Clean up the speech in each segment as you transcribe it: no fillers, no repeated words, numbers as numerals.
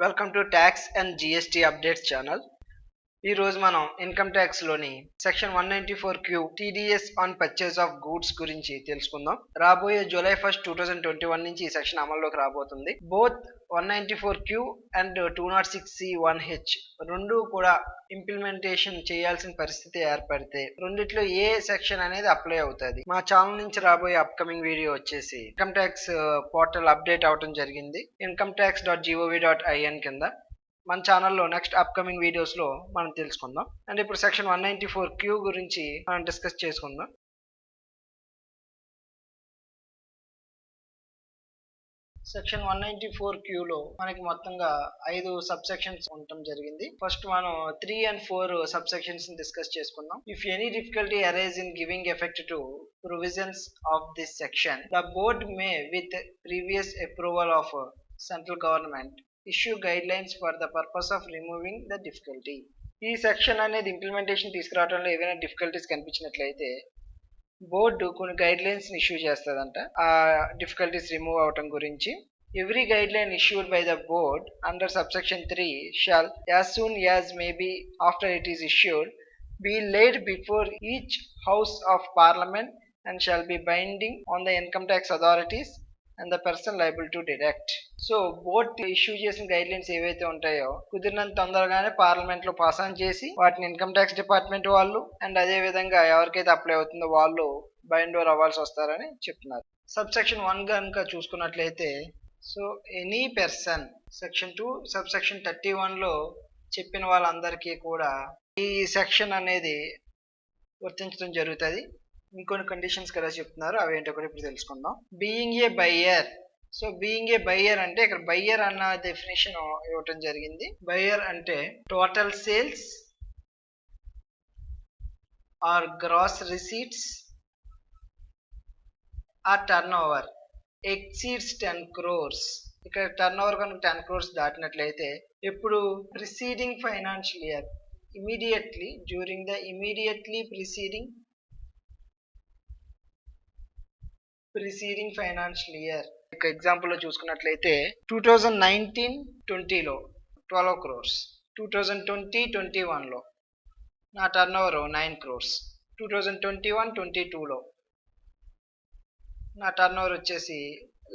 Welcome to tax and GST updates channel. ఈ రోజు మనం ఇన్కమ్ ట్యాక్స్ లోని section 194Q TDS on purchase of goods గురించి తెలుసుకుందాం. రాబోయే జూలై 1, 2021 నుంచి ఈ సెక్షన్ అమల్లోకి రాబోతుంది. బోత్ 194Q అండ్ 206C1H రెండు కూడా ఇంప్లిమెంటేషన్ చేయాల్సిన పరిస్థితి ఏర్పడితే రెండిట్లో ఏ సెక్షన్ అనేది అప్లై అవుతుంది. మా ఛానల్ నుంచి రాబోయే అప్కమింగ్ వీడియో వచ్చేసి ఇన్కమ్ ట్యాక్స్ పోర్టల్ అప్డేట్ అవడం జరిగింది. incometax.gov.in కింద మన ఛానల్లో నెక్స్ట్ అప్కమింగ్ వీడియోస్లో మనం తెలుసుకుందాం. అండ్ ఇప్పుడు సెక్షన్ 194Q గురించి మనం డిస్కస్ చేసుకుందాం. సెక్షన్ 194Qలో మనకి మొత్తంగా 5 సబ్ సెక్షన్స్ ఉండటం జరిగింది. ఫస్ట్ మనం 3 and 4 సబ్ సెక్షన్స్ డిస్కస్ చేసుకుందాం. If any difficulty arise in giving effect to provisions of this section, the board may, with previous approval of central government, issue guidelines for the purpose of removing the difficulty. ఈ section అనేది implementation తీసుకురావడంలో ఏవైనా difficulties కనిపించినట్లయితే board కొన్ని guidelines issue చేస్తుందంట ఆ difficulties remove అవటం గురించి. Every guideline issued by the board under subsection 3 shall as soon as may be after it is issued be laid before each house of parliament and shall be binding on the income tax authorities and the person liable to deduct. So board issue చేసిన guide lines ఏవైతే ఉంటాయో కుదిరినంత తొందరగానే parliament లో pass on చేసి వాటిని income tax department వాళ్ళు and అదే విధంగా ఎవరికైతే అప్లై అవుతుందో వాళ్ళు బైండ్ ఓవర్ అవ్వాల్సి వస్తారని చెప్తున్నారు. సబ్ సెక్షన్ 1 కనుక చూసుకున్నట్లయితే so any person section 2 sub section 31లో చెప్పిన వాళ్ళందరికీ కూడా ఈ సెక్షన్ అనేది వర్తించడం జరుగుతుంది. ఇంకొన్ని కండిషన్స్ కదా చెప్తున్నారు, అవి ఏంటో కూడా ఇప్పుడు తెలుసుకుందాం. Being a buyer. So being a buyer అంటే ఇక్కడ బయ్యర్ అన్న డెఫినేషన్ ఇవ్వటం జరిగింది. బయ్యర్ అంటే total sales or gross receipts or turnover exceeds 10 crores. ఇక్కడ టర్న్ ఓవర్ కనుక 10 crores దాటినట్లయితే ఎప్పుడు preceding financial year immediately during the immediately preceding financial year. ఒక ఎగ్జాంపుల్ లో చూసుకున్నట్లయితే 2019-20లో 12 crores, 2020-21లో నా టర్న్ ఓవర్ 9 crores, 2021-22లో నా టర్న్ ఓవర్ వచ్చేసి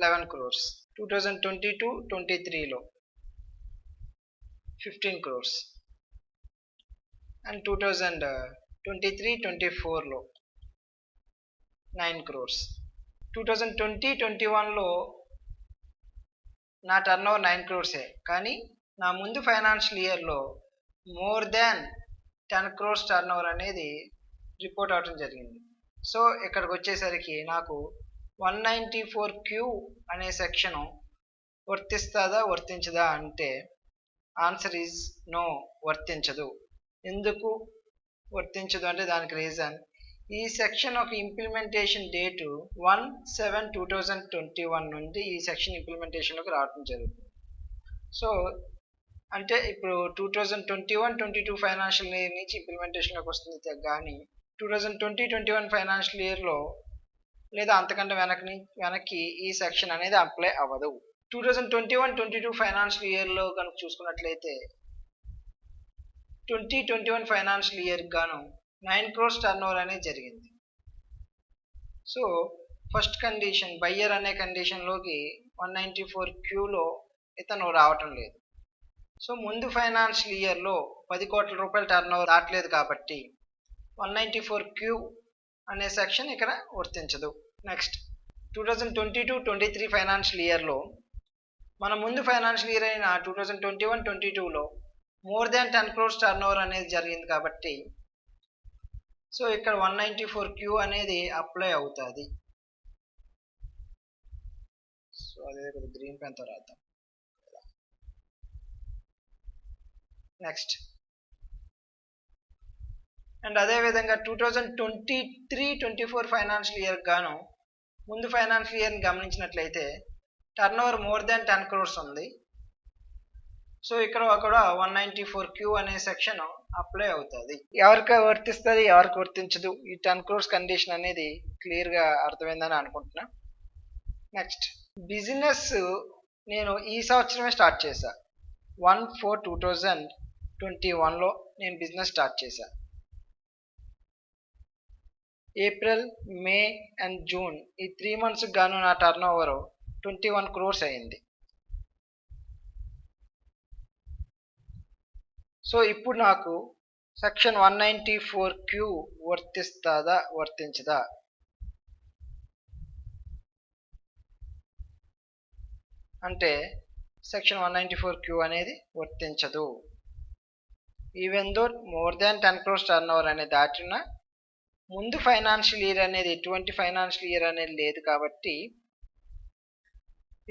11 crores, 2022-23లో 15 crores అండ్ 2023-24లో 9 crores. 2020-21లో నా టర్న్ ఓవర్ 9 crores కానీ నా ముందు ఫైనాన్షియల్ ఇయర్లో more than 10 crores turn over అనేది రిపోర్ట్ అవడం జరిగింది. సో ఇక్కడికి వచ్చేసరికి నాకు 194Q అనే సెక్షన్ వర్తిస్తుందా వర్తించదా అంటే ఆన్సర్ ఈజ్ నో, వర్తించదు. ఎందుకు వర్తించదు అంటే దానికి రీజన్ ఈ సెక్షన్ ఒక ఇంప్లిమెంటేషన్ డేటు 1/7/2021 నుండి ఈ సెక్షన్ ఇంప్లిమెంటేషన్లోకి రావడం జరుగుతుంది. సో అంటే ఇప్పుడు 2021-22 ఫైనాన్షియల్ ఇయర్ నుంచి ఇంప్లిమెంటేషన్లోకి వస్తుంది కానీ 2020-21 ఫైనాన్షియల్ ఇయర్లో లేదా అంతకంటే వెనక్కి ఈ సెక్షన్ అనేది అప్లై అవ్వదు. 2021-22 ఫైనాన్షియల్ ఇయర్లో కనుక చూసుకున్నట్లయితే 2021 ఫైనాన్షియల్ ఇయర్ గాను 9 crores టర్న్ ఓవర్ అనేది జరిగింది. సో ఫస్ట్ కండిషన్ బయ్యర్ అనే కండిషన్లోకి 194Qలో ఇతను రావటం లేదు. సో ముందు ఫైనాన్షియల్ ఇయర్లో 10 కోట్ల రూపాయల టర్న్ ఓవర్ దాటలేదు కాబట్టి 194Q అనే సెక్షన్ ఇక్కడ వర్తించదు. నెక్స్ట్ 2022-23 ఫైనాన్షియల్ ఇయర్లో మన ముందు ఫైనాన్షియల్ ఇయర్ అయిన 2021-22లో more than 10 crores turn over అనేది జరిగింది కాబట్టి సో ఇక్కడ 194Q అనేది అప్లై అవుతుంది. సో అదే గ్రీన్ పెన్తో రాద్దాం. నెక్స్ట్ అండ్ అదేవిధంగా 2023-24 ఫైనాన్షియల్ ఇయర్ గాను ముందు ఫైనాన్షియల్ ఇయర్ని గమనించినట్లయితే turn over more than 10 crores ఉంది. సో ఇక్కడ కూడా 194Q అనే సెక్షన్ అప్లై అవుతుంది. ఎవరికి వర్తిస్తుంది ఎవరికి వర్తించదు ఈ 10 crores కండిషన్ అనేది క్లియర్గా అర్థమైందని అనుకుంటున్నా. నెక్స్ట్ బిజినెస్ నేను ఈ సంవత్సరమే స్టార్ట్ చేశా. 1/4/2021లో నేను బిజినెస్ స్టార్ట్ చేశాను. ఏప్రిల్, మే అండ్ జూన్ ఈ 3 మంత్స్కి గాను నా టర్న్ ఓవర్ 21 crores అయింది. సో ఇప్పుడు నాకు సెక్షన్ 194Q వర్తిస్తుందా వర్తించదా? అంటే సెక్షన్ 194Q అనేది వర్తించదు. Even though more than 10 crores turn over అనేది దాటిన ముందు ఫైనాన్షియల్ ఇయర్ అనేది ఎటువంటి ఫైనాన్షియల్ ఇయర్ అనేది లేదు కాబట్టి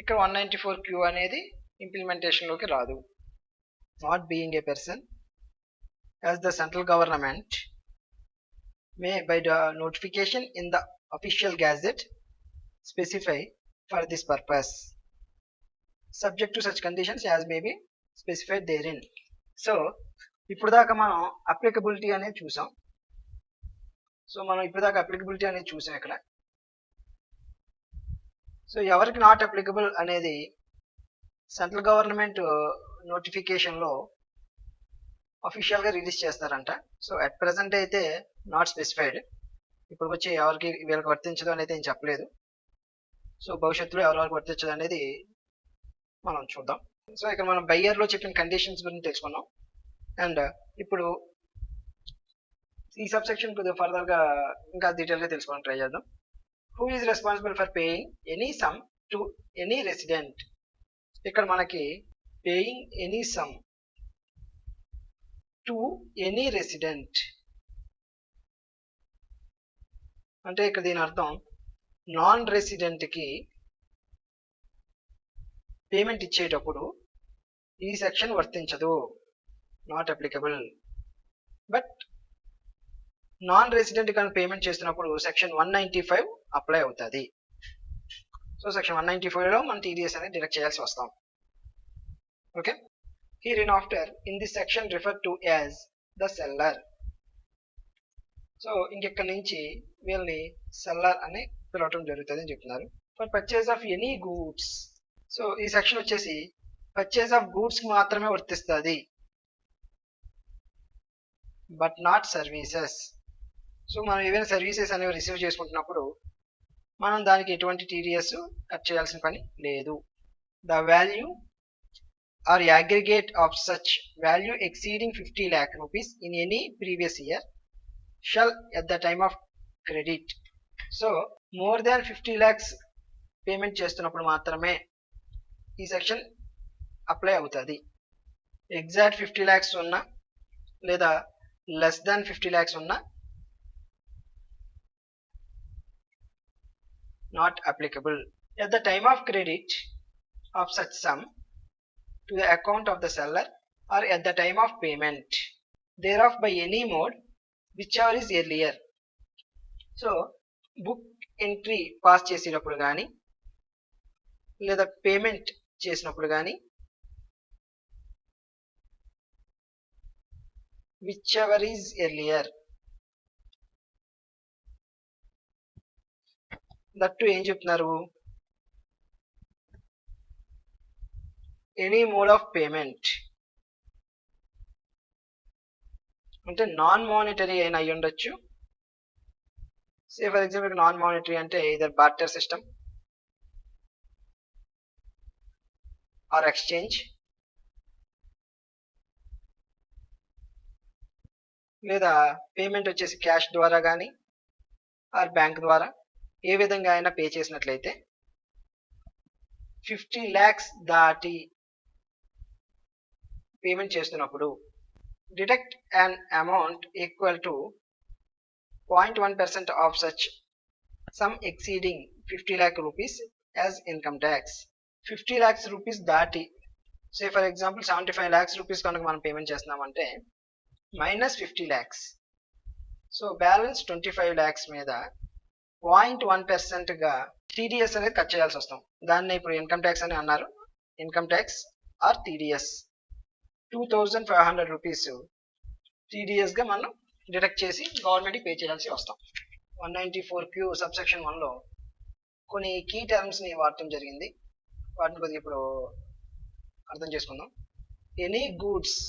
ఇక్కడ 194Q అనేది ఇంప్లిమెంటేషన్లోకి రాదు. Not being a person as the central government may by the notification in the official gazette specify for this purpose subject to such conditions as may be specified therein. So ఇప్పుడు దాకా మనం applicability అనేది చూసాం. ఇక్కడ so ఎవరికి not applicable అనేది central government నోటిఫికేషన్లో అఫీషియల్గా రిలీజ్ చేస్తారంట. సో అట్ ప్రెసెంట్ అయితే నాట్ స్పెసిఫైడ్. ఇప్పుడు వచ్చి ఎవరికి వీళ్ళకి వర్తించదు అనేది ఏం చెప్పలేదు. సో భవిష్యత్తులో ఎవరెవరికి వర్తించదు అనేది మనం చూద్దాం. సో ఇక్కడ మనం బయ్యర్లో చెప్పిన కండిషన్స్ గురించి తెలుసుకున్నాం. అండ్ ఇప్పుడు ఈ సబ్సెక్షన్ కొద్దిగా ఫర్దర్గా ఇంకా డీటెయిల్గా తెలుసుకోవడానికి ట్రై చేద్దాం. Who is responsible for paying any some to any resident? ఇక్కడ మనకి paying any some to any resident అంటే ఇక్కడ దీని అర్థం నాన్ రెసిడెంట్కి పేమెంట్ ఇచ్చేటప్పుడు ఈ సెక్షన్ వర్తించదు, not applicable. But non resident కానీ పేమెంట్ చేస్తున్నప్పుడు సెక్షన్ 195 అప్లై అవుతుంది. సో సెక్షన్ 195లో మనం టీడీఎస్ అనేది డిడక్ట్ చేయాల్సి వస్తాం. Okay, hereinafter in this section referred to as the seller. So ఇంకెక్కడి నుంచి వీళ్ళని సెల్లర్ అని పిలవటం జరుగుతుంది అని చెప్తున్నారు. For purchase of any goods. So ఈ సెక్షన్ వచ్చేసి పర్చేజ్ ఆఫ్ గూడ్స్కి మాత్రమే వర్తిస్తుంది, బట్ నాట్ సర్వీసెస్. సో మనం ఏవైనా సర్వీసెస్ అనేవి రిసీవ్ చేసుకుంటున్నప్పుడు మనం దానికి ఎటువంటి టీడీఎస్ కట్ చేయాల్సిన పని లేదు. The value or aggregate of such value exceeding 50 lakh rupees in any previous year shall at the time of credit. So more than 50 lakhs payment చేస్తున్నప్పుడు మాత్రమే ఈ సెక్షన్ అప్లై అవుతుంది. ఎగ్జాక్ట్ 50 lakhs ఉన్నా లేదా less than 50 lakhs ఉన్నా not applicable. At the time of credit of such sum to the account of the seller or at the time of payment thereof by any mode whichever is earlier. So book entry pass చేసేటప్పుడు కానీ లేదా payment చేసినప్పుడు కానీ whichever is earlier, that ఏం చెప్తున్నారు, any mode of payment అంటే non monetary అయినా అయి ఉండొచ్చు. Say for example non monetary అంటే either barter system or exchange, లేదా పేమెంట్ వచ్చేసి క్యాష్ ద్వారా కానీ ఆర్ బ్యాంక్ ద్వారా ఏ విధంగా అయినా పే చేసినట్లయితే 50 lakhs దాటి పేమెంట్ చేస్తున్నప్పుడు deduct an amount equal to 0.1% of such sum exceeding 50 lakh rupees as income tax. 50 lakhs rupees దాటి సే ఫర్ ఎగ్జాంపుల్ 75 lakhs rupees కనుక మనం పేమెంట్ చేస్తున్నామంటే minus 50 lakhs. So balance 25 lakhs మీద 0.1%గా టీడీఎస్ అనేది కట్ చేయాల్సి వస్తాం. దాన్ని ఇప్పుడు ఇన్కమ్ ట్యాక్స్ అని అన్నారు. Income tax or TDS 2500 rupees టీడీఎస్గా మనం డిడక్ట్ చేసి గవర్నమెంట్కి పే చేయాల్సి వస్తాం. 194Q సబ్సెక్షన్ 1లో కొన్ని కీ టర్మ్స్ని వాడటం జరిగింది. వాటిని కొద్దిగా ఇప్పుడు అర్థం చేసుకుందాం. ఎనీ గూడ్స్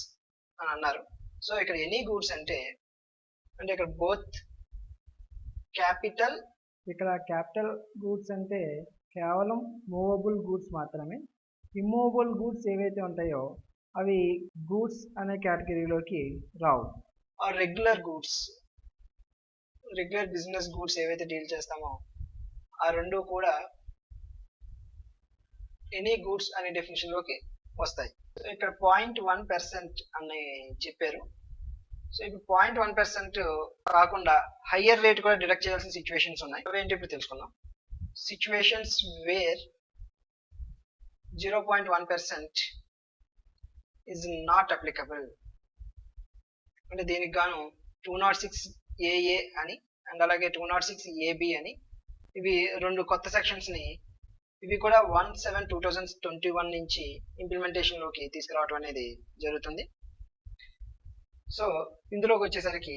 అని అన్నారు. సో ఇక్కడ ఎనీ గూడ్స్ అంటే ఇక్కడ బోత్ క్యాపిటల్, ఇక్కడ క్యాపిటల్ గూడ్స్ అంటే కేవలం మూవబుల్ గూడ్స్ మాత్రమే. ఇమ్మూవబుల్ గూడ్స్ ఏవైతే ఉంటాయో అవి గూడ్స్ అనే కేటగిరీలోకి రావు. Or regular goods, regular business goods ఏవైతే డీల్ చేస్తామో ఆ రెండు కూడా ఎనీ గూడ్స్ అనే డెఫినేషన్ లోకి వస్తాయి. సో ఇక్కడ 0.1% అని చెప్పారు. సో ఇప్పుడు 0.1% కాకుండా హయ్యర్ రేట్ కూడా డిడక్ట్ చేయాల్సిన సిచ్యువేషన్స్ ఉన్నాయి. అవేంటి ఇప్పుడు తెలుసుకుందాం. Situations where 0.1% is not applicable. అంటే దీనికి గాను 206AA అని అండ్ అలాగే 206AB అని ఇవి రెండు కొత్త సెక్షన్స్ ని ఇవి కూడా 1/7/2021 నుంచి ఇంప్లిమెంటేషన్ లోకి తీసుకురావడం అనేది జరుగుతుంది. సో ఇందులోకి వచ్చేసరికి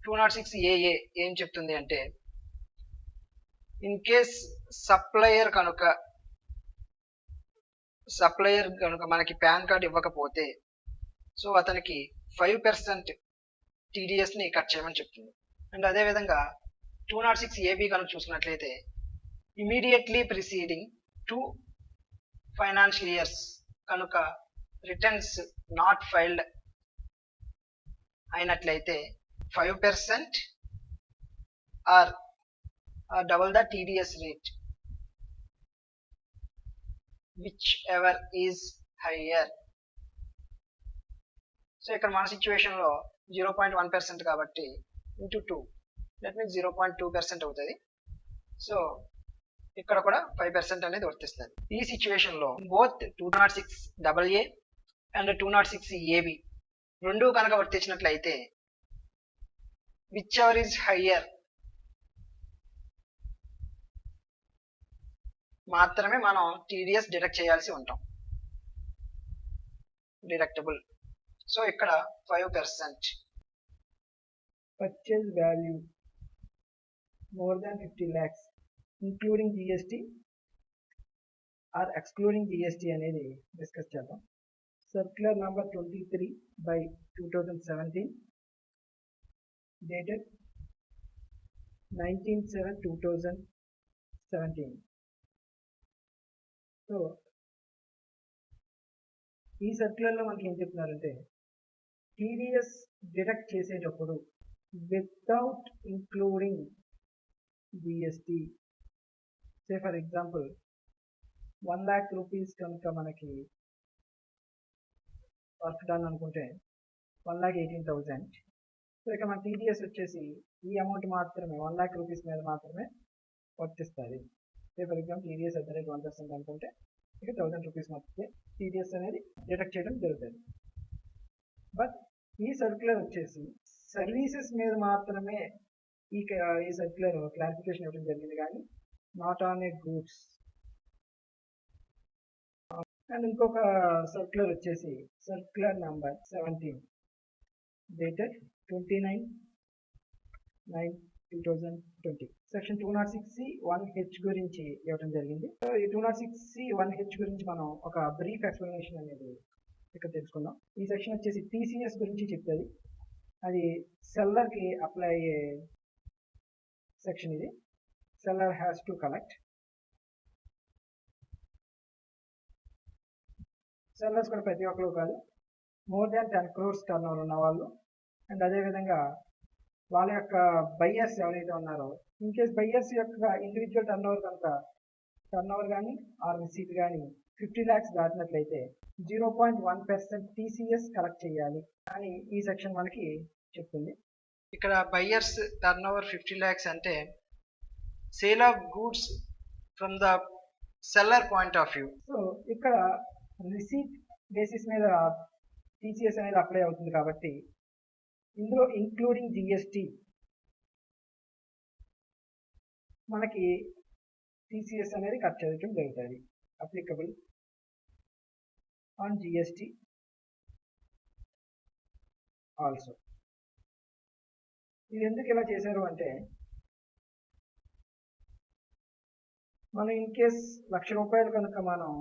206AA ఏం చెప్తుంది అంటే ఇన్ కేస్ సప్లయర్ కనుక మనకి పాన్ కార్డ్ ఇవ్వకపోతే సో అతనికి 5% టీడీఎస్ ని కట్ చేయమని చెప్తుంది. అండ్ అదే విధంగా 206AB కనుక చూసుకున్నట్లయితే ఇమీడియట్లీ ప్రిసీడింగ్ 2 ఫైనాన్షియల్ ఇయర్స్ కనుక రిటర్న్స్ నాట్ ఫైల్డ్ అయినట్లయితే 5% or double the TDS rate whichever is higher. So ఇక్కడ మన సిచ్యువేషన్ లో 0.1% కాబట్టి ఇంటూ 2 దట్ మీన్స్ 0.2% అవుతుంది. సో ఇక్కడ కూడా 5% అనేది వర్తిస్తుంది. ఈ సిచ్యువేషన్ లో బోత్ 206AA అండ్ 206AB రెండు కనుక వర్తించినట్లయితే విచ్ ఎవర్ ఈజ్ హయ్యర్ మాత్రమే మనం టీడీఎస్ డిడక్ట్ చేయాల్సి ఉంటాం, డిడక్టబుల్. సో ఇక్కడ 5%. Purchase value more than 50 lakhs including GST or excluding GST అనేది డిస్కస్ చేద్దాం. Circular number 23/2017 dated 19/7/2017. సో ఈ సర్క్యులర్లో మనకి ఏం చెప్తున్నారంటే టీడీఎస్ డిడక్ట్ చేసేటప్పుడు without including GST, say for example 1 lakh rupees కనుక మనకి వర్క్ డన్ అనుకుంటే 1,18,000. సో ఇక మన టీడీఎస్ వచ్చేసి ఈ అమౌంట్ మాత్రమే 1 lakh rupees మీద మాత్రమే వర్తిస్తుంది. సే for example TDS at the rate 1% అనుకుంటే ఇక 1,000 rupees మాత్రమే టీడీఎస్ అనేది డిడక్ట్ చేయడం జరుగుతుంది. బట్ ఈ సర్క్యులర్ వచ్చేసి సర్వీసెస్ మీద మాత్రమే ఈ సర్క్యులర్ క్లారిఫికేషన్ ఇవ్వడం జరిగింది, కానీ not on a goods. And ఇంకొక సర్క్యులర్ వచ్చేసి circular number 17 dated 29/9/2020 section 206C(1)H గురించి ఇవ్వడం జరిగింది. సో ఈ 206C(1)H గురించి మనం ఒక బ్రీఫ్ ఎక్స్ప్లెనేషన్ అనేది ఇక్కడ తెలుసుకుందాం. ఈ సెక్షన్ వచ్చేసి టీసీఎస్ గురించి చెప్తుంది. అది సెల్లర్ కి అప్లై అయ్యే సెక్షన్. ఇది seller has to collect. Sellers కూడా ప్రతి ఒక్కరు కాదు, more than 10 crores turn over ఉన్న వాళ్ళు అండ్ అదేవిధంగా వాళ్ళ యొక్క బయ్యర్స్ ఎవరైతే ఉన్నారో ఇన్ కేస్ బయ్యర్స్ యొక్క ఇండివిజువల్ టర్న్ ఓవర్ కానీ ఆర్ రిసీట్ కానీ 50 lakhs దాటినట్లయితే 0.1% టీసీఎస్ కలెక్ట్ చేయాలి అని ఈ సెక్షన్ మనకి చెప్తుంది. ఇక్కడ బయ్యర్స్ టర్న్ ఓవర్ 50 lakhs అంటే sale of goods from the seller point of view. So ఇక్కడ రిసీట్ బేసిస్ మీద టీసీఎస్ అనేది అప్లై అవుతుంది కాబట్టి ఇందులో ఇంక్లూడింగ్ జిఎస్టీ మనకి టీసీఎస్ అనేది కట్ చేయడం జరుగుతుంది. Applicable on GST also. ఇది ఎందుకు ఇలా చేశారు అంటే మనం ఇన్ కేస్ 1,00,000 రూపాయలు కనుక మనం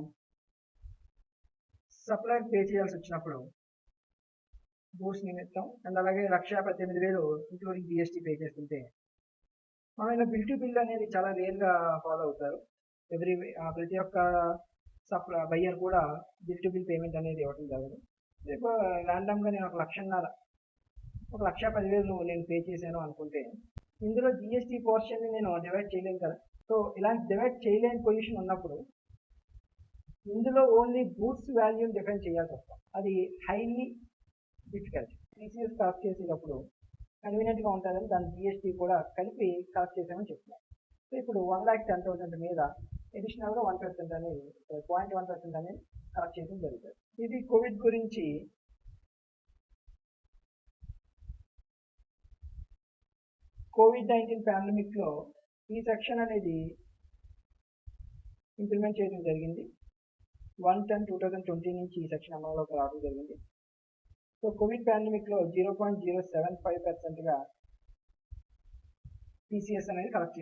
సప్లయర్ పే చేయాల్సి వచ్చినప్పుడు గూడ్స్ నిమిత్తం అండ్ అలాగే 1,18,000 ఇంక్లూడింగ్ జిఎస్టీ పే చేస్తుంటే మనం ఇలా బిల్ టు బిల్ అనేది చాలా రేర్గా ఫాలో అవుతారు. ప్రతి ఒక్క బయ్యర్ కూడా బిల్ టు బిల్ పేమెంట్ అనేది ఇవ్వడం జరగదు. రేపు ర్యాండమ్గా నేను 1,00,000 1,10,000 నేను పే చేశాను అనుకుంటే ఇందులో జిఎస్టీ పోర్షన్ని నేను డివైడ్ చేయలేను కదా. సో ఇలాంటి డివైడ్ చేయలేని పొజిషన్ ఉన్నప్పుడు ఇందులో ఓన్లీ గూడ్స్ వాల్యూని డిఫైన్ చేయాల్సి వస్తాం. అది హైలీ డిఫికల్ట్. టీసీఎస్ కలెక్ట్ చేసేటప్పుడు కన్వీనియంట్గా ఉంటుందని దాని జిఎస్టీ కూడా కలిపి కలెక్ట్ చేసామని చెప్తున్నాం. సో ఇప్పుడు 1,10,000 మీద అడిషనల్గా 1% అనేది 0.1% అనేది కలెక్ట్ చేయడం జరుగుతుంది. ఇది కోవిడ్ గురించి COVID-19 పాండమిక్లో ఈ సెక్షన్ అనేది ఇంప్లిమెంట్ చేయడం జరిగింది. 1/10/2020 నుంచి ఈ సెక్షన్ అమలులోకి రావడం జరిగింది. సో కోవిడ్ పాండమిక్లో 0.075%గా టీసీఎస్ అనేది కలెక్ట్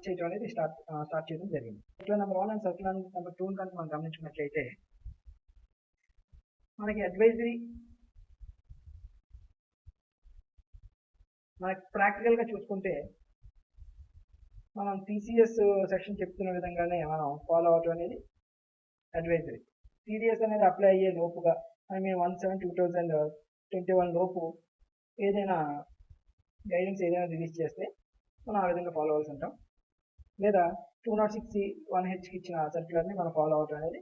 చేయడం అనేది స్టార్ట్ చేయడం జరిగింది. Circular number 1 and circular number 2 కనుక మనం గమనించినట్లయితే మనకి అడ్వైజరీ మనకి ప్రాక్టికల్గా చూసుకుంటే మనం టీసీఎస్ సెక్షన్ చెప్తున్న విధంగానే మనం ఫాలో అవటం అనేది అడ్వైజరీ. టీడీఎస్ అనేది అప్లై అయ్యే లోపుగా 1/7/2021 లోపు ఏదైనా గైడెన్స్ ఏదైనా రిలీజ్ చేస్తే మనం ఆ విధంగా ఫాలో అవ్వాల్సి ఉంటాం. లేదా 206(1)Hకి ఇచ్చిన సర్క్యులర్ని మనం ఫాలో అవటం అనేది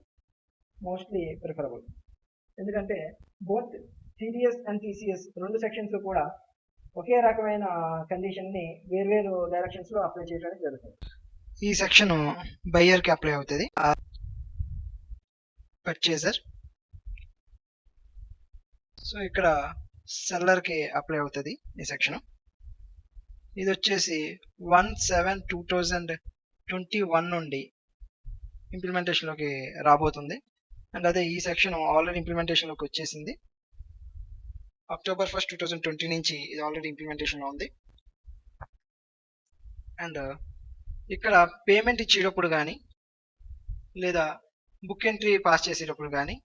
మోస్ట్లీ ప్రిఫరబుల్. ఎందుకంటే బోత్ టీడీఎస్ అండ్ టీసీఎస్ రెండు సెక్షన్స్ కూడా ఒకే రకమైన కండిషన్ని వేర్వేరు డైరెక్షన్స్లో అప్లై చేయడానికి జరుగుతుంది. ఈ సెక్షన్ బయ్యర్కి అప్లై అవుతుంది, పర్చేజర్. సో ఇక్కడ సెల్లర్కి అప్లై అవుతుంది ఈ సెక్షన్. ఇది వచ్చేసి 1/7/2021 నుండి ఇంప్లిమెంటేషన్లోకి రాబోతుంది. అండ్ అదే ఈ సెక్షన్ ఆల్రెడీ ఇంప్లిమెంటేషన్లోకి వచ్చేసింది. October 1st, 2020 నుంచి ఇది ఆల్రెడీ ఇంప్లిమెంటేషన్లో ఉంది. అండ్ ఇక్కడ పేమెంట్ ఇచ్చేటప్పుడు కానీ లేదా బుక్ ఎంట్రీ పాస్ చేసేటప్పుడు కానీ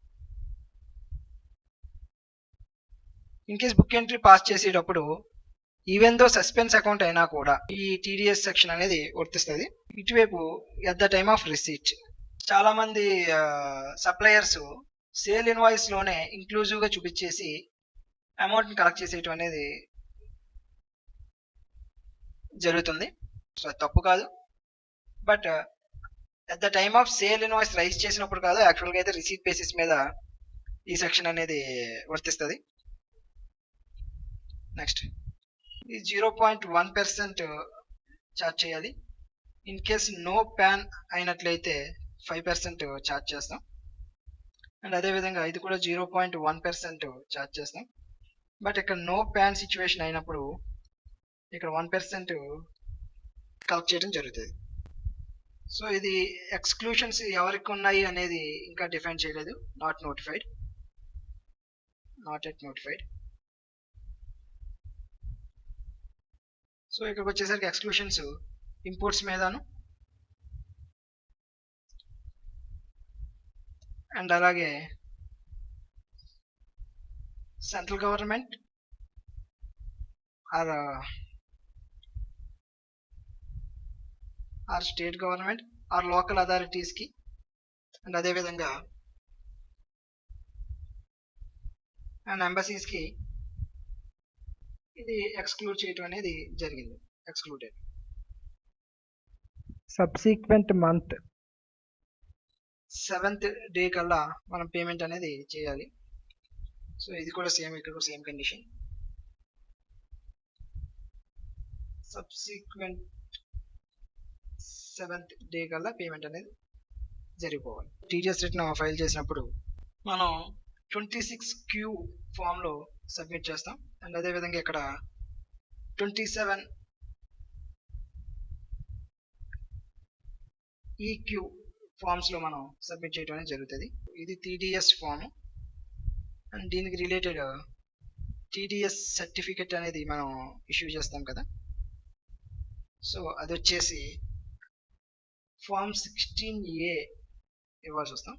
in case book entry pass చేసేటప్పుడు ఈవెన్ దో సస్పెన్స్ అకౌంట్ అయినా కూడా ఈ టీడీఎస్ సెక్షన్ అనేది వర్తిస్తుంది. ఇటువైపు at the time of receipt చాలా మంది సప్లయర్స్ సేల్ ఇన్వాయిస్ లోనే ఇంక్లూజివ్ గా చూపించేసి అమౌంట్ ని కలెక్ట్ చేసేయటం అనేది జరుగుతుంది. సో తప్పు కాదు, but at the time of sale invoice raise చేసినప్పుడు కాదు, యాక్చువల్గా అయితే రిసీట్ బేసిస్ మీద ఈ సెక్షన్ అనేది వర్తిస్తుంది. నెక్స్ట్ ఈ 0.1% ఛార్జ్ చేయాలి. ఇన్ కేస్ నో ప్యాన్ అయినట్లయితే 5% ఛార్జ్ చేస్తాం. అండ్ అదేవిధంగా ఇది కూడా 0.1% ఛార్జ్ చేస్తాం. బట్ ఇక్కడ నో ప్యాన్ సిచ్యువేషన్ అయినప్పుడు ఇక్కడ 1% కలెక్ట్ చేయడం జరుగుతుంది. సో ఇది ఎక్స్క్లూషన్స్ ఎవరికి ఉన్నాయి అనేది ఇంకా డిఫైన్ చేయలేదు. Not at notified. సో ఇక్కడికి వచ్చేసరికి ఎక్స్క్లూషన్స్ ఇంపోర్ట్స్ మీదను అండ్ అలాగే central government or state government or local అథారిటీస్కి అండ్ అదేవిధంగా అండ్ ఎంబసీస్కి ఇది ఎక్స్క్లూడ్ చేయటం అనేది జరిగింది. Excluded. Subsequent month 7th day కల్లా మనం పేమెంట్ అనేది చేయాలి. సో ఇది కూడా సేమ్, ఇక్కడ కూడా same condition. Subsequent 7th day కల్లా పేమెంట్ అనేది జరిగిపోవాలి. టీడీఎస్ రిటర్న్ ఫైల్ చేసినప్పుడు మనం 26Q ఫామ్లో సబ్మిట్ చేస్తాం. అండ్ అదేవిధంగా ఇక్కడ 27EQ ఫామ్స్లో మనం సబ్మిట్ చేయడం అనేది జరుగుతుంది. ఇది టీడీఎస్ ఫామ్ అండ్ దీనికి రిలేటెడ్ టీడీఎస్ సర్టిఫికెట్ అనేది మనం ఇష్యూ చేస్తాం కదా. సో అది వచ్చేసి ఫామ్ 16A ఇవ్వాల్సి వస్తాం.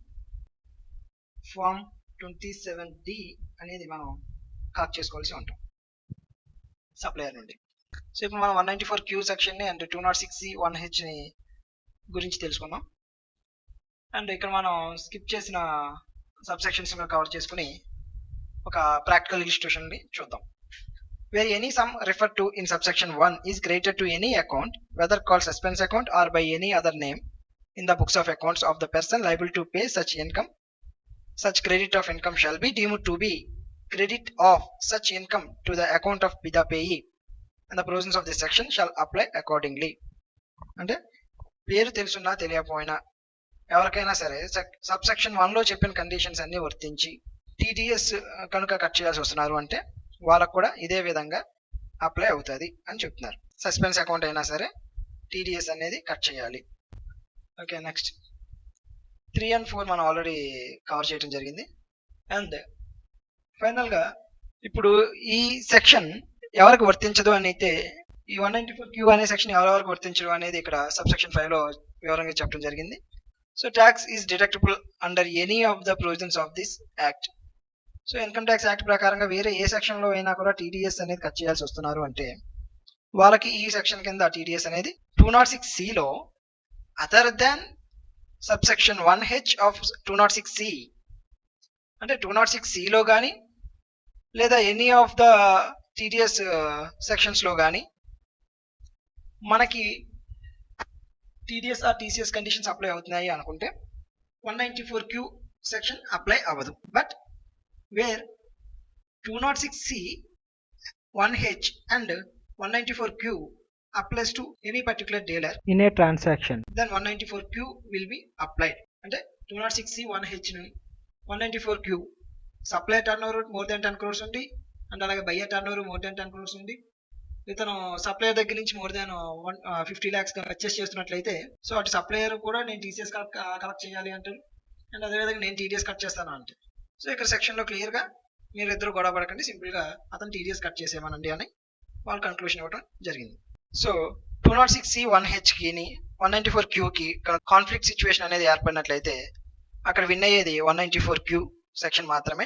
ఫామ్ 27D అనేది మనం కలెక్ట్ చేసుకోవాల్సి ఉంటాం సప్లయర్ నుండి. సో ఇప్పుడు మనం 194Q సెక్షన్ని అండ్ 206C 1Hని గురించి తెలుసుకున్నాం. అండ్ ఇక్కడ మనం స్కిప్ చేసిన సబ్సెక్షన్స్ కవర్ చేసుకుని ఒక ప్రాక్టికల్ ఇలిస్ట్రేషన్ ని చూద్దాం. Where any sum referred to in subsection 1 is credited to any account, whether called suspense account or by any other name in the books of accounts of the person liable to pay such income, such credit of income shall be deemed to be credit of such income to the account of the payee, and the provisions of this section shall apply accordingly. అంటే పేరు తెలుసున్నా తెలియకపోయినా ఎవరికైనా సరే subsection 1లో చెప్పిన conditions అన్ని వర్తించి TDS కనుక cut చేయాల్సి వస్తున్నారు అంటే వాళ్ళకు కూడా ఇదే విధంగా అప్లై అవుతుంది అని చెప్తున్నారు. సస్పెన్స్ అకౌంట్ అయినా సరే టీడీఎస్ అనేది కట్ చేయాలి. ఓకే, నెక్స్ట్ 3 and 4 మనం ఆల్రెడీ కవర్ చేయడం జరిగింది. అండ్ ఫైనల్గా ఇప్పుడు ఈ సెక్షన్ ఎవరికి వర్తించదు అని అయితే ఈ 194Q అనే సెక్షన్ ఎవరెవరికి వర్తించదు అనేది ఇక్కడ సబ్సెక్షన్ 5లో వివరంగా చెప్పడం జరిగింది. So tax is deductible under any of the provisions of this act. So income tax act ప్రకారంగా వేరే ఏ సెక్షన్లో అయినా కూడా టీడీఎస్ అనేది కట్ చేయాల్సి వస్తున్నారు అంటే వాళ్ళకి ఈ సెక్షన్ కింద టీడీఎస్ అనేది 206Cలో other than subsection 1H of 206C అంటే 206Cలో కానీ లేదా ఎనీ ఆఫ్ ద టీడీఎస్ సెక్షన్స్లో కానీ మనకి TDS or TCS conditions apply అవుతున్నాయి అనుకుంటే 194Q సెక్షన్ అప్లై అవ్వదు. But where 206C 1H and 194Q applies to any particular dealer in a transaction, then 194Q will be applied. అంటే 206C 1H ని 194Q supply turn over more than 10 crores ఉంది and అలాగే buyer turn over more than 10 crores ఉంది. ఇతను supplier దగ్గర నుంచి more than 50 lakhs purchase చేస్తున్నట్లయితే so అటు సప్లయర్ కూడా నేను టీసీఎస్ కలెక్ట్ చేయాలి అంటారు అండ్ అదేవిధంగా నేను టీడీఎస్ కట్ చేస్తాను అంటే సో ఇక్కడ సెక్షన్లో క్లియర్గా మీరు ఇద్దరు గొడవ పడకండి, సింపుల్గా అతను టీడీఎస్ కట్ చేసేయమనండి అని వాళ్ళు కన్క్లూషన్ ఇవ్వడం జరిగింది. సో 206C 1Hకి 194Qకి కాన్ఫ్లిక్ట్ సిచ్యువేషన్ అనేది ఏర్పడినట్లయితే అక్కడ విన్ అయ్యేది 194Q సెక్షన్ మాత్రమే.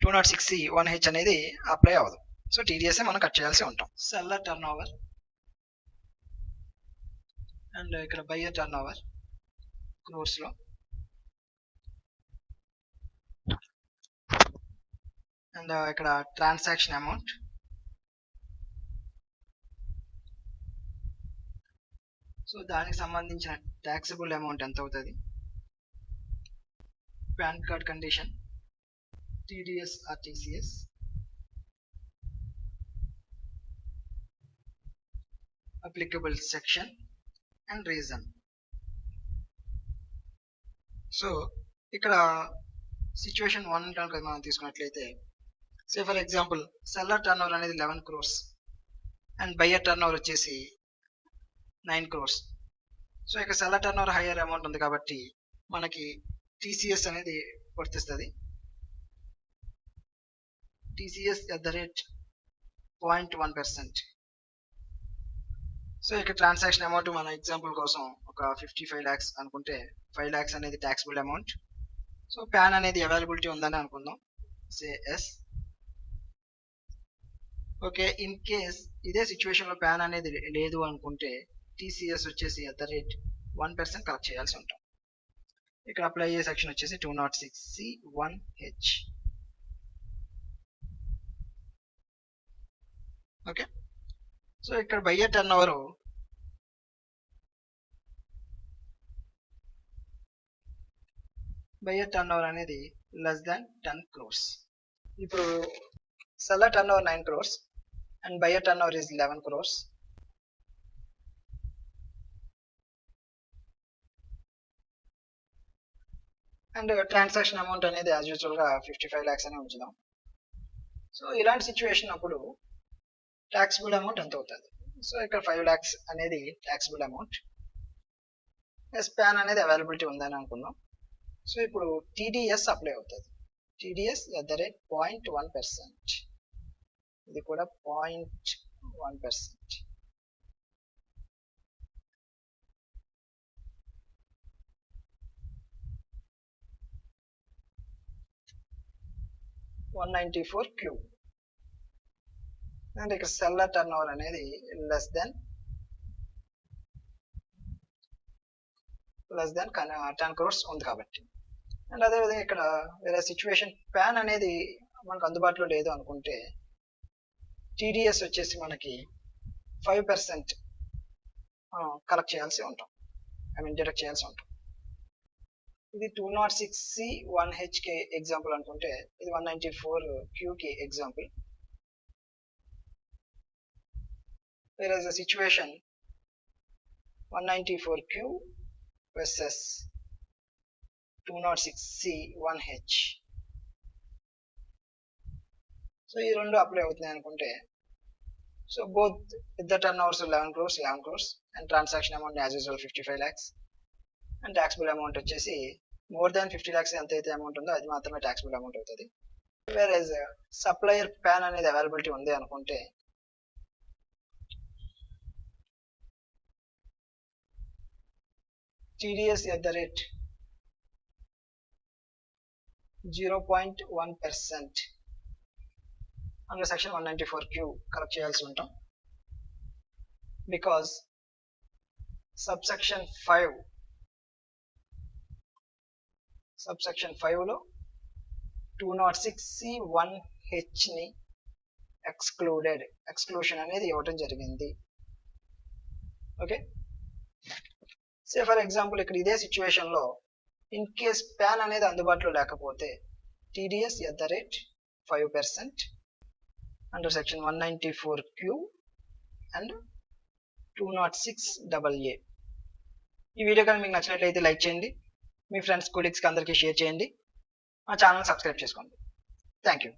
206C 1H అనేది అప్లై అవ్వదు. సో టీడీఎస్ మనం కట్ చేయాల్సి ఉంటాం. సెల్లర్ టర్న్ ఓవర్ అండ్ ఇక్కడ బయ్యర్ టర్న్ ఓవర్ క్రోర్స్లో అండ్ ఇక్కడ ట్రాన్సాక్షన్ అమౌంట్ సో దానికి సంబంధించిన ట్యాక్సబుల్ అమౌంట్ ఎంత అవుతుంది, PAN card condition, TDS or TCS, applicable section and reason. So ఇక్కడ సిచ్యువేషన్ 1 కనుక మనం తీసుకున్నట్లయితే say for example seller turn over అనేది 11 crores and buyer turn over వచ్చేసి 9 crores. సో ఇక seller turn over higher amount ఉంది కాబట్టి మనకి టీసీఎస్ అనేది వర్తిస్తుంది. టీసీఎస్ @0.1%. సో ఇక ట్రాన్సాక్షన్ అమౌంట్ మన ఎగ్జాంపుల్ కోసం ఒక 55 lakhs అనుకుంటే 5 lakhs అనేది ట్యాక్సబుల్ అమౌంట్. సో ప్యాన్ అనేది అవైలబిలిటీ ఉందని అనుకుందాం, say yes. Okay, in case ఇదే సిచ్యువేషన్లో ప్యాన్ అనేది లేదు అనుకుంటే టీసీఎస్ వచ్చేసి @1% కలెక్ట్ చేయాల్సి ఉంటాం. ఇక్కడ అప్లై అయ్యే సెక్షన్ వచ్చేసి 206C 1H. ఓకే, సో ఇక్కడ బయ్యర్ టర్న్ ఓవర్ అనేది లెస్ దాన్ 10 crores. ఇప్పుడు seller turn over 9 crores and buyer turnover is 11 crores. And transaction amount అనేది యాజ్ యూజువల్గా 55 lakhs అని ఉంచుదాం. సో ఇలాంటి సిచ్యువేషన్ అప్పుడు ట్యాక్సిబుల్ అమౌంట్ ఎంత అవుతుంది? సో ఇక్కడ 5 lakhs అనేది ట్యాక్సిబుల్ అమౌంట్, ఎస్ ప్యాన్ అనేది అవైలబిలిటీ ఉందని అనుకుందాం. సో ఇప్పుడు టీడీఎస్ అప్లై అవుతుంది. టీడీఎస్ @0.1%, ఇది కూడా 0.1%. 194Q. అండ్ ఇక్కడ సెల్లర్ టర్న్ ఓవర్ అనేది లెస్ దెన్ 10 crores ఉంది కాబట్టి. అండ్ అదేవిధంగా ఇక్కడ వేరే సిచ్యువేషన్ ప్యాన్ అనేది మనకు అందుబాటులో లేదు అనుకుంటే టీడీఎస్ వచ్చేసి మనకి 5% కలెక్ట్ చేయాల్సి ఉంటాం, డిడక్ట్ చేయాల్సి ఉంటాం. ఇది 206C 1H కి ఎగ్జాంపుల్ అనుకుంటే ఇది 194Q కి example. whereas the situation 194Q versus 206C 1H. So ఈ రెండు అప్లై అవుతున్నాయి అనుకుంటే so both the turnovers 11 crores and transaction amount as usual 55 lakhs and taxable amount వచ్చేసి more than 50 lakhs ఎంత అయితే అమౌంట్ ఉందో అది మాత్రమే taxable amount అవుతుంది. whereas supplier pan అనేది అవైలబిలిటీ ఉంది అనుకుంటే TDS at the rate 0.1% under section 194Q collect చేయాల్సి ఉంటాం. బికాస్ సబ్సెక్షన్ 5లో 206C 1H ని ఎక్స్క్లూషన్ అనేది ఇవ్వడం జరిగింది. ఓకే, సే ఫర్ ఎగ్జాంపుల్ ఇక్కడ ఇదే సిచ్యువేషన్ లో ఇన్ కేస్ ప్యాన్ అనేది అందుబాటులో లేకపోతే TDS at the rate 5% under section 194Q and 206AA. ఈ వీడియో కానీ మీకు నచ్చినట్లయితే లైక్ చేయండి, మీ ఫ్రెండ్స్ కొలీగ్స్కి అందరికీ షేర్ చేయండి, మా ఛానల్ సబ్స్క్రైబ్ చేసుకోండి. Thank you.